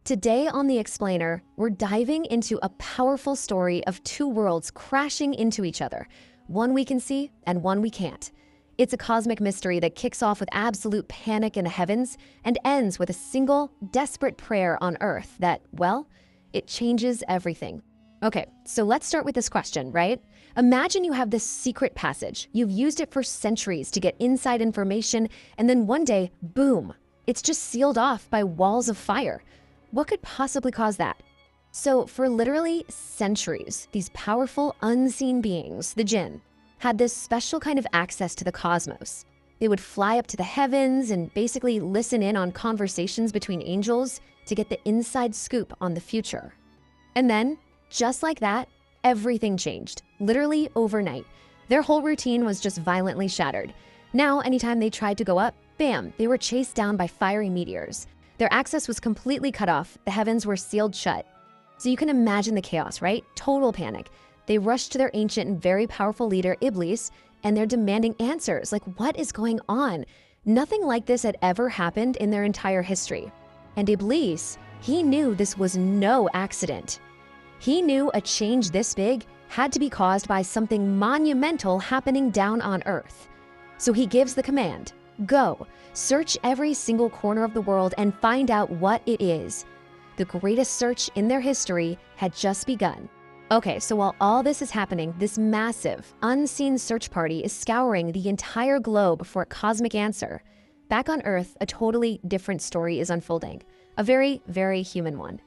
Today on The Explainer, we're diving into a powerful story of two worlds crashing into each other, one we can see and one we can't. It's a cosmic mystery that kicks off with absolute panic in the heavens and ends with a single, desperate prayer on earth that, well, it changes everything. Okay, so let's start with this question, right? Imagine you have this secret passage. You've used it for centuries to get inside information, and then one day, boom, it's just sealed off by walls of fire. What could possibly cause that? So for literally centuries, these powerful unseen beings, the Jinn, had this special kind of access to the cosmos. They would fly up to the heavens and basically listen in on conversations between angels to get the inside scoop on the future. And then, just like that, everything changed, literally overnight. Their whole routine was just violently shattered. Now, anytime they tried to go up, bam, they were chased down by fiery meteors. Their access was completely cut off, the heavens were sealed shut. So you can imagine the chaos, right? Total panic. They rushed to their ancient and very powerful leader, Iblis, and they're demanding answers, like what is going on? Nothing like this had ever happened in their entire history. And Iblis, he knew this was no accident. He knew a change this big had to be caused by something monumental happening down on Earth. So he gives the command, go, search every single corner of the world and find out what it is. The greatest search in their history had just begun. Okay, so while all this is happening, this massive, unseen search party is scouring the entire globe for a cosmic answer. Back on Earth, a totally different story is unfolding, a very, very human one.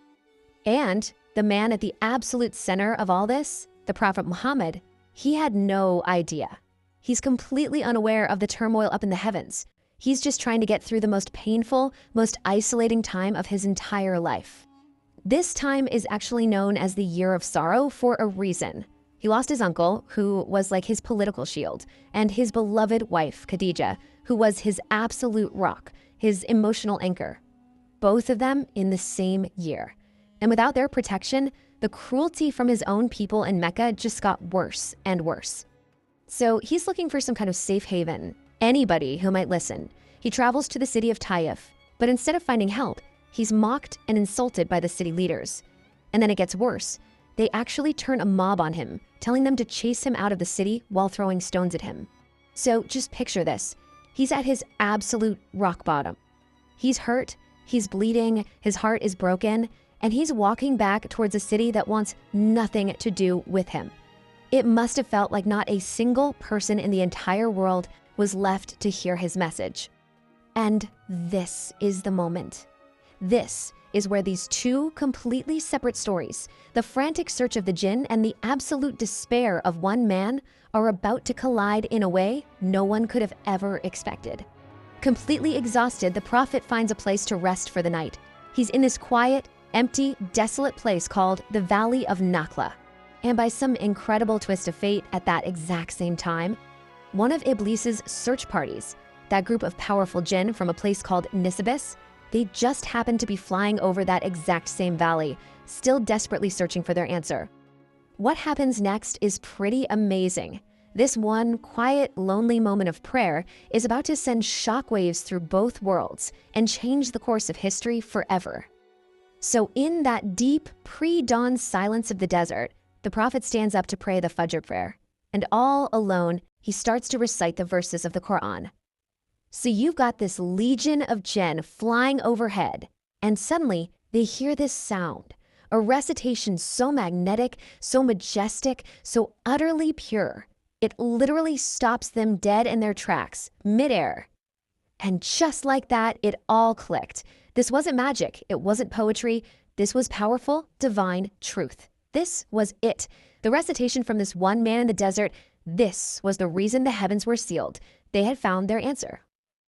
And the man at the absolute center of all this, the Prophet Muhammad, he had no idea. He's completely unaware of the turmoil up in the heavens. He's just trying to get through the most painful, most isolating time of his entire life. This time is actually known as the Year of Sorrow for a reason. He lost his uncle, who was like his political shield, and his beloved wife, Khadija, who was his absolute rock, his emotional anchor. Both of them in the same year. And without their protection, the cruelty from his own people in Mecca just got worse and worse. So he's looking for some kind of safe haven, anybody who might listen. He travels to the city of Taif, but instead of finding help, he's mocked and insulted by the city leaders. And then it gets worse. They actually turn a mob on him, telling them to chase him out of the city while throwing stones at him. So just picture this. He's at his absolute rock bottom. He's hurt, he's bleeding, his heart is broken, and he's walking back towards a city that wants nothing to do with him. It must have felt like not a single person in the entire world was left to hear his message. And this is the moment. This is where these two completely separate stories, the frantic search of the Jinn and the absolute despair of one man, are about to collide in a way no one could have ever expected. Completely exhausted, the Prophet finds a place to rest for the night. He's in this quiet, empty, desolate place called the Valley of Nakhla. And by some incredible twist of fate, at that exact same time, one of Iblis's search parties, that group of powerful Jinn from a place called Nisibis, they just happened to be flying over that exact same valley, still desperately searching for their answer. What happens next is pretty amazing. This one quiet, lonely moment of prayer is about to send shockwaves through both worlds and change the course of history forever. So in that deep, pre-dawn silence of the desert, the Prophet stands up to pray the Fajr prayer, and all alone, he starts to recite the verses of the Quran. So you've got this legion of Jinn flying overhead, and suddenly they hear this sound, a recitation so magnetic, so majestic, so utterly pure, it literally stops them dead in their tracks, midair. And just like that, it all clicked. This wasn't magic, it wasn't poetry, this was powerful, divine truth. This was it. The recitation from this one man in the desert, this was the reason the heavens were sealed. They had found their answer.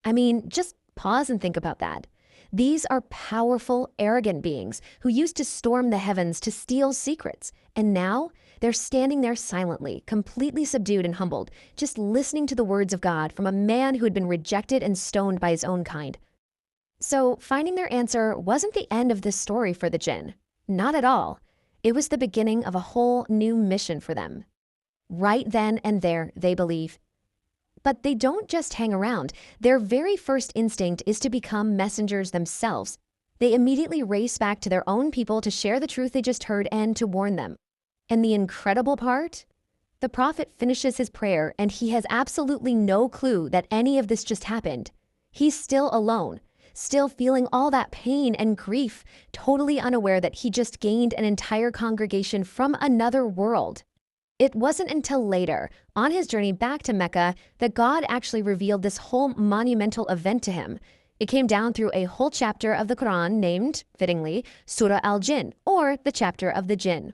I mean, just pause and think about that. These are powerful, arrogant beings who used to storm the heavens to steal secrets. And now they're standing there silently, completely subdued and humbled, just listening to the words of God from a man who had been rejected and stoned by his own kind. So finding their answer wasn't the end of this story for the Jinn. Not at all. It was the beginning of a whole new mission for them. Right then and there, they believe. But they don't just hang around. Their very first instinct is to become messengers themselves. They immediately race back to their own people to share the truth they just heard and to warn them. And the incredible part? The prophet finishes his prayer and he has absolutely no clue that any of this just happened. He's still alone, still feeling all that pain and grief, totally unaware that he just gained an entire congregation from another world. It wasn't until later, on his journey back to Mecca, that God actually revealed this whole monumental event to him. It came down through a whole chapter of the Quran named, fittingly, Surah al-Jinn, or the chapter of the Jinn.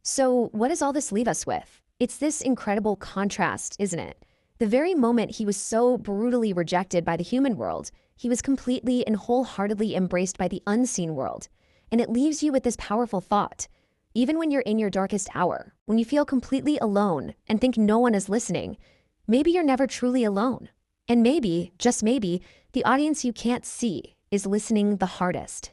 So what does all this leave us with? It's this incredible contrast, isn't it? The very moment he was so brutally rejected by the human world, he was completely and wholeheartedly embraced by the unseen world. And it leaves you with this powerful thought. Even when you're in your darkest hour, when you feel completely alone and think no one is listening, maybe you're never truly alone. And maybe, just maybe, the audience you can't see is listening the hardest.